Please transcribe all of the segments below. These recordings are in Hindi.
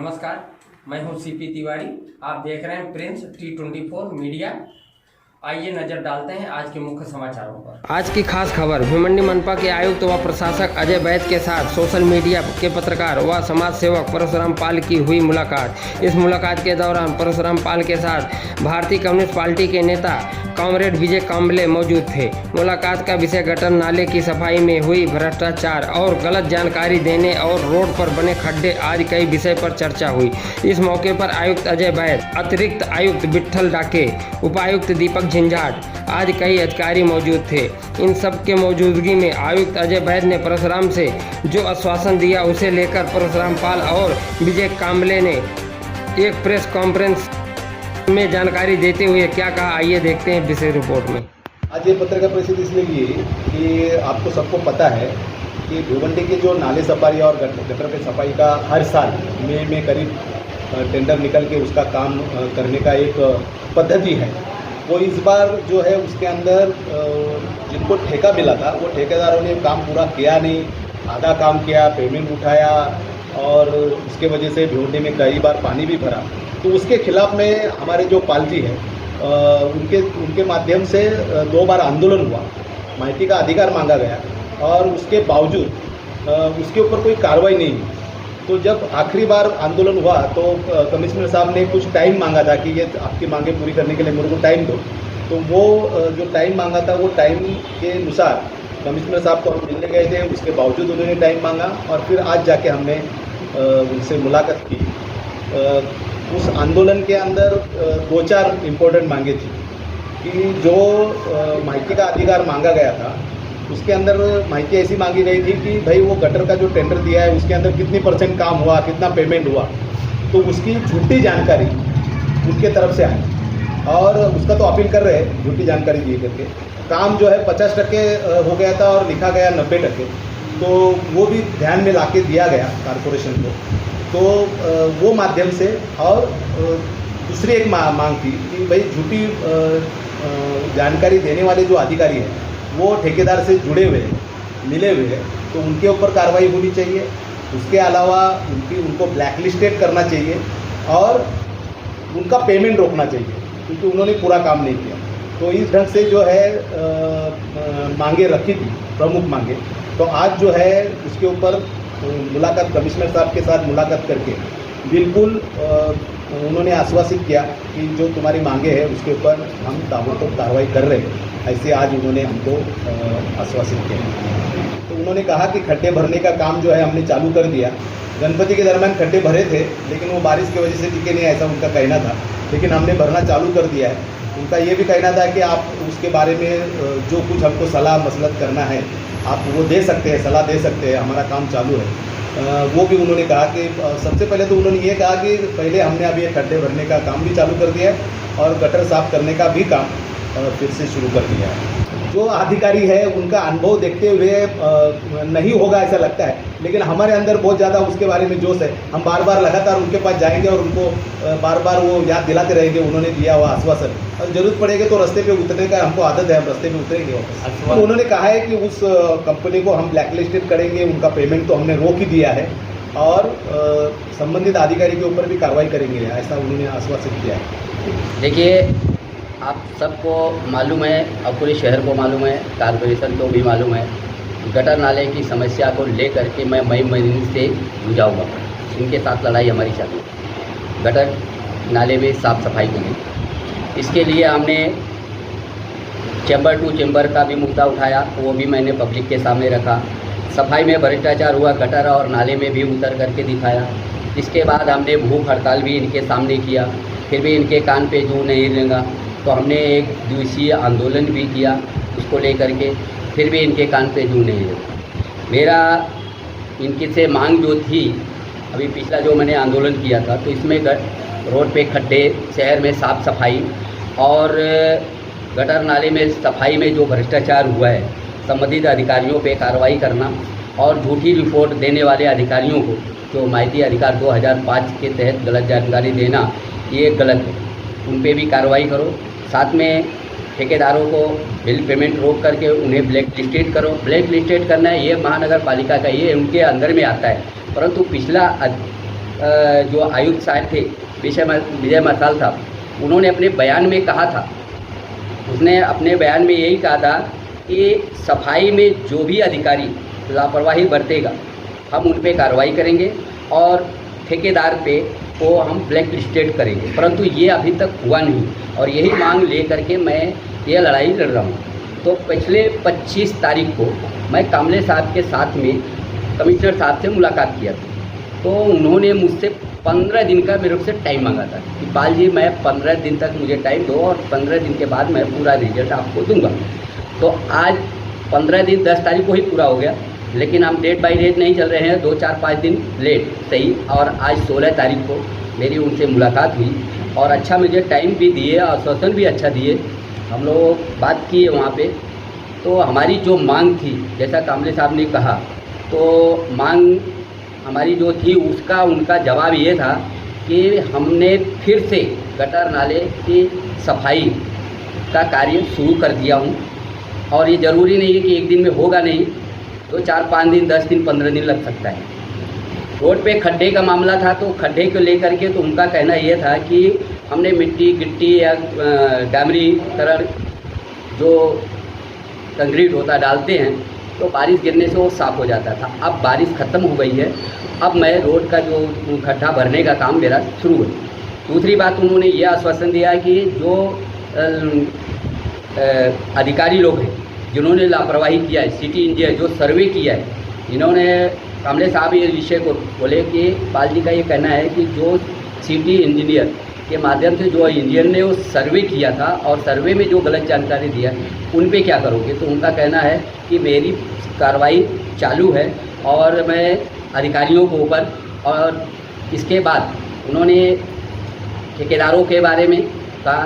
नमस्कार, मैं हूं सीपी तिवारी। आप देख रहे हैं प्रिंस T24 मीडिया। आइए नजर डालते हैं आज के मुख्य समाचारों पर। आज की खास खबर, भिवंडी मनपा के आयुक्त व प्रशासक अजय बैद के साथ सोशल मीडिया के पत्रकार व समाज सेवक परशुराम पाल की हुई मुलाकात। इस मुलाकात के दौरान परशुराम पाल के साथ भारतीय कम्युनिस्ट पार्टी के नेता कॉमरेड विजय कांबले मौजूद थे। मुलाकात का विषय गटर नाले की सफाई में हुई भ्रष्टाचार और गलत जानकारी देने और रोड पर बने खड्डे आदि कई विषय पर चर्चा हुई। इस मौके पर आयुक्त अजय बैद, अतिरिक्त आयुक्त विट्ठल डाके, उपायुक्त दीपक झंझाट आदि कई अधिकारी मौजूद थे। इन सब के मौजूदगी में आयुक्त अजय बैद ने परशुराम से जो आश्वासन दिया उसे लेकर परशुराम पाल और विजय कांबले ने एक प्रेस कॉन्फ्रेंस में जानकारी देते हुए क्या कहा, आइए देखते हैं विशेष रिपोर्ट में। आज ये पत्रकार परिषद इसलिए की कि आपको सबको पता है कि भिवंडी के जो नाले सफाई और गटर के सफाई का हर साल मई में करीब टेंडर निकल के उसका काम करने का एक पद्धति है। वो इस बार जो है उसके अंदर जिनको ठेका मिला था वो ठेकेदारों ने काम पूरा किया नहीं, आधा काम किया, पेमेंट उठाया और उसके वजह से भिवंडी में कई बार पानी भी भरा। तो उसके खिलाफ में हमारे जो पालजी है उनके माध्यम से 2 बार आंदोलन हुआ, माहिती का अधिकार मांगा गया और उसके बावजूद उसके ऊपर कोई कार्रवाई नहीं हुई। तो जब आखिरी बार आंदोलन हुआ तो कमिश्नर साहब ने कुछ टाइम मांगा था कि ये आपकी मांगे पूरी करने के लिए मेरे को टाइम दो। तो वो जो टाइम मांगा था वो टाइम के अनुसार कमिश्नर साहब को हम मिलने गए थे, उसके बावजूद उन्होंने टाइम मांगा और फिर आज जाके हमने उनसे मुलाकात की। उस आंदोलन के अंदर 2-4 इम्पोर्टेंट मांगे थी कि जो माहिती का अधिकार मांगा गया था उसके अंदर माहिती ऐसी मांगी गई थी कि भाई वो गटर का जो टेंडर दिया है उसके अंदर कितनी % काम हुआ, कितना पेमेंट हुआ, तो उसकी झूठी जानकारी उनके तरफ से आई और उसका तो अपील कर रहे हैं झूठी जानकारी दिए करके। काम जो है 50% हो गया था और लिखा गया 90%, तो वो भी ध्यान में लाके दिया गया कारपोरेशन को। तो वो माध्यम से और दूसरी एक मांग थी कि भाई झूठी जानकारी देने वाले जो अधिकारी हैं वो ठेकेदार से जुड़े हुए हैं, मिले हुए हैं, तो उनके ऊपर कार्रवाई होनी चाहिए। उसके अलावा उनको ब्लैकलिस्टेड करना चाहिए और उनका पेमेंट रोकना चाहिए क्योंकि उन्होंने पूरा काम नहीं किया। तो इस ढंग से जो है मांगे रखी थी, प्रमुख मांगे। तो आज जो है उसके ऊपर मुलाकात कमिश्नर साहब के साथ मुलाकात करके बिल्कुल उन्होंने आश्वासित किया कि जो तुम्हारी मांगे हैं उसके ऊपर हम ताबड़तोड़ कार्रवाई कर रहे हैं, ऐसे आज उन्होंने हमको आश्वासित किया। तो उन्होंने कहा कि खड्डे भरने का काम जो है हमने चालू कर दिया। गणपति के दरमियान खड्डे भरे थे लेकिन वो बारिश की वजह से टिके नहीं, ऐसा उनका कहना था, लेकिन हमने भरना चालू कर दिया है। उनका ये भी कहना था कि आप उसके बारे में जो कुछ हमको सलाह मसलत करना है आप वो दे सकते हैं, सलाह दे सकते हैं, हमारा काम चालू है। वो भी उन्होंने कहा कि सबसे पहले तो उन्होंने ये कहा कि पहले हमने अभी ये खड्डे भरने का काम भी चालू कर दिया है और गटर साफ करने का भी काम फिर से शुरू कर दिया है। जो अधिकारी है उनका अनुभव देखते हुए नहीं होगा ऐसा लगता है, लेकिन हमारे अंदर बहुत ज़्यादा उसके बारे में जोश है। हम बार बार लगातार उनके पास जाएंगे और उनको बार बार वो याद दिलाते रहेंगे उन्होंने दिया हुआ आश्वासन, और जरूरत पड़ेगी तो रास्ते पे उतरने का हमको आदत है, हम रास्ते पे उतरेंगे वापस। तो उन्होंने कहा है कि उस कंपनी को हम ब्लैकलिस्टेड करेंगे, उनका पेमेंट तो हमने रोक ही दिया है और संबंधित अधिकारी के ऊपर भी कार्रवाई करेंगे, ऐसा उन्होंने आश्वासित किया है। देखिए, आप सबको मालूम है और पूरे शहर को मालूम है, कॉर्पोरेशन को भी मालूम है, गटर नाले की समस्या को लेकर के मैं मई महीने से जुझा हुआ। इनके साथ लड़ाई हमारी चालू है गटर नाले में साफ़ सफाई के लिए। इसके लिए हमने चैम्बर टू चैम्बर का भी मुद्दा उठाया, वो भी मैंने पब्लिक के सामने रखा। सफाई में भ्रष्टाचार हुआ, गटर और नाले में भी उतर करके दिखाया। इसके बाद हमने भूख हड़ताल भी इनके सामने किया, फिर भी इनके कान पे जू नहीं लगा, तो हमने 1 दिवसीय आंदोलन भी किया उसको लेकर के, फिर भी इनके कान पे जू नहीं लगा। मेरा इनके से मांग जो थी, अभी पिछला जो मैंने आंदोलन किया था, तो इसमें रोड पे खड्डे, शहर में साफ़ सफाई और गटर नाले में सफाई में जो भ्रष्टाचार हुआ है, संबंधित अधिकारियों पे कार्रवाई करना और झूठी रिपोर्ट देने वाले अधिकारियों को, जो माहिती अधिकार 2005 के तहत गलत जानकारी देना, ये गलत है, उन पे भी कार्रवाई करो। साथ में ठेकेदारों को बिल पेमेंट रोक करके उन्हें ब्लैक लिस्टेड करो। ब्लैक लिस्टेड करना है ये महानगर पालिका का, ये उनके अंदर में आता है, परंतु पिछला जो आयुक्त साहब थे विजय मसाल साहब, उन्होंने अपने बयान में कहा था, उसने अपने बयान में यही कहा था कि सफाई में जो भी अधिकारी लापरवाही बरतेगा हम उन पे कार्रवाई करेंगे और ठेकेदार पे को हम ब्लैक लिस्टेड करेंगे, परंतु ये अभी तक हुआ नहीं और यही मांग ले करके मैं ये लड़ाई लड़ रहा हूँ। तो पिछले 25 तारीख को मैं कामले साहब के साथ में कमिश्नर साहब से मुलाकात किया था, तो उन्होंने मुझसे 15 दिन का मेरे से टाइम मांगा था कि पाल जी मैं 15 दिन तक मुझे टाइम दो और 15 दिन के बाद मैं पूरा रिजल्ट आपको दूंगा। तो आज 15 दिन 10 तारीख को ही पूरा हो गया, लेकिन हम डेट बाई डेट नहीं चल रहे हैं, 2-4-5 दिन लेट सही। और आज 16 तारीख को मेरी उनसे मुलाकात हुई और अच्छा मुझे टाइम भी दिए, आश्वासन भी अच्छा दिए। हम लोग बात किए वहाँ पे, तो हमारी जो मांग थी जैसा कामले साहब ने कहा, तो मांग हमारी जो थी उसका उनका जवाब ये था कि हमने फिर से गटर नाले की सफाई का कार्य शुरू कर दिया हूँ और ये ज़रूरी नहीं है कि एक दिन में होगा, नहीं तो 4-5 दिन 10 दिन 15 दिन लग सकता है। रोड पे खड्डे का मामला था, तो खड्डे को लेकर के तो उनका कहना ये था कि हमने मिट्टी गिट्टी या डामरी तरह जो कंक्रीट होता डालते हैं तो बारिश गिरने से वो साफ़ हो जाता था। अब बारिश ख़त्म हो गई है, अब मैं रोड का जो खड्डा भरने का काम मेरा शुरू है। दूसरी बात उन्होंने ये आश्वासन दिया कि जो अधिकारी लोग हैं जिन्होंने लापरवाही किया है, सिटी इंजीनियर जो सर्वे किया है, इन्होंने कामले साहब ये विषय को बोले कि पाल जी का ये कहना है कि जो सिटी इंजीनियर के माध्यम से जो इंजीनियर ने वो सर्वे किया था और सर्वे में जो गलत जानकारी दिया उन पे क्या करोगे। तो उनका कहना है कि मेरी कार्रवाई चालू है और मैं अधिकारियों के ऊपर, और इसके बाद उन्होंने ठेकेदारों के बारे में कहा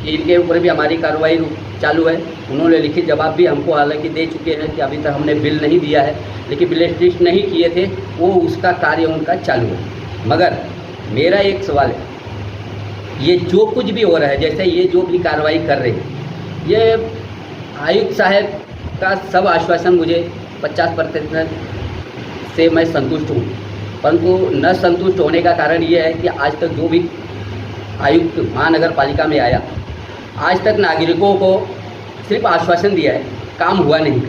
कि इनके ऊपर भी हमारी कार्रवाई चालू है। उन्होंने लिखित जवाब भी हमको हालांकि दे चुके हैं कि अभी तक हमने बिल नहीं दिया है, लेकिन ब्लैक लिस्ट नहीं किए थे, वो उसका कार्य उनका चालू है। मगर मेरा एक सवाल है, ये जो कुछ भी हो रहा है, जैसे ये जो भी कार्रवाई कर रहे हैं, ये आयुक्त साहब का सब आश्वासन मुझे 50% से मैं संतुष्ट हूँ, परंतु न संतुष्ट होने का कारण ये है कि आज तक जो भी आयुक्त महानगर पालिका में आया, आज तक नागरिकों को सिर्फ आश्वासन दिया है, काम हुआ नहीं।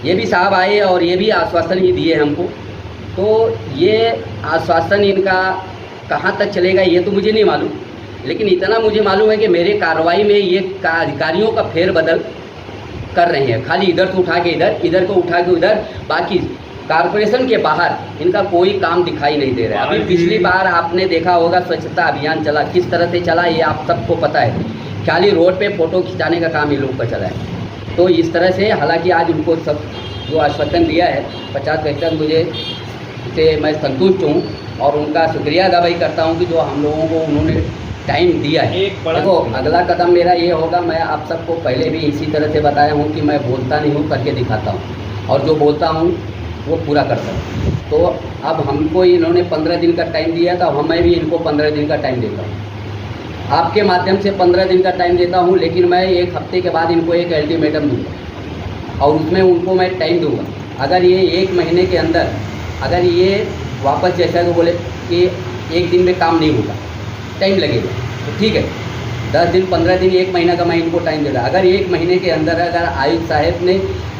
ये भी साहब आए और ये भी आश्वासन ही दिए हमको, तो ये आश्वासन इनका कहाँ तक चलेगा ये तो मुझे नहीं मालूम, लेकिन इतना मुझे मालूम है कि मेरे कार्रवाई में ये अधिकारियों का फेरबदल कर रहे हैं, खाली इधर से उठा के इधर, इधर को उठा के उधर, बाकी कारपोरेशन के बाहर इनका कोई काम दिखाई नहीं दे रहा है। अभी पिछली बार आपने देखा होगा स्वच्छता अभियान चला, किस तरह से चला ये आप सबको पता है, खाली रोड पे फ़ोटो खिंचाने का काम इन लोगों का चला है। तो इस तरह से हालांकि आज उनको सब जो आश्वासन दिया है 50% मुझे से मैं संतुष्ट हूँ और उनका शुक्रिया अदा भाई करता हूँ कि जो हम लोगों को उन्होंने टाइम दिया है। देखो अगला कदम मेरा ये होगा, मैं आप सबको पहले भी इसी तरह से बताया हूँ कि मैं बोलता नहीं हूँ, करके दिखाता हूँ और जो बोलता हूँ वो पूरा करता हूँ। तो अब हमको इन्होंने 15 दिन का टाइम दिया था, मैं भी इनको 15 दिन का टाइम देता हूँ, आपके माध्यम से 15 दिन का टाइम देता हूँ, लेकिन मैं 1 हफ्ते के बाद इनको एक अल्टीमेटम दूँगा और उसमें उनको मैं टाइम दूँगा। अगर ये 1 महीने के अंदर अगर ये वापस जैसा तो बोले कि 1 दिन में काम नहीं होगा, टाइम लगेगा, तो ठीक है 10 दिन 15 दिन 1 महीना का मैं इनको टाइम दे रहा। अगर 1 महीने के अंदर अगर आयुक्त साहब ने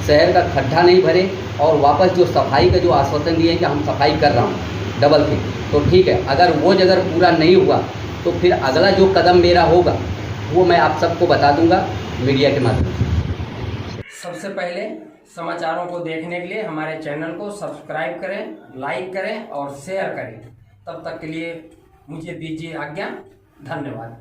शहर का खड्डा नहीं भरे और वापस जो सफाई का जो आश्वासन दिए कि हम सफाई कर रहा हूँ डबल थिंग, तो ठीक है। अगर वो जगह पूरा नहीं हुआ तो फिर अगला जो कदम मेरा होगा वो मैं आप सबको बता दूंगा मीडिया के माध्यम से। सबसे पहले समाचारों को देखने के लिए हमारे चैनल को सब्सक्राइब करें, लाइक करें और शेयर करें। तब तक के लिए मुझे दीजिए आज्ञा। धन्यवाद।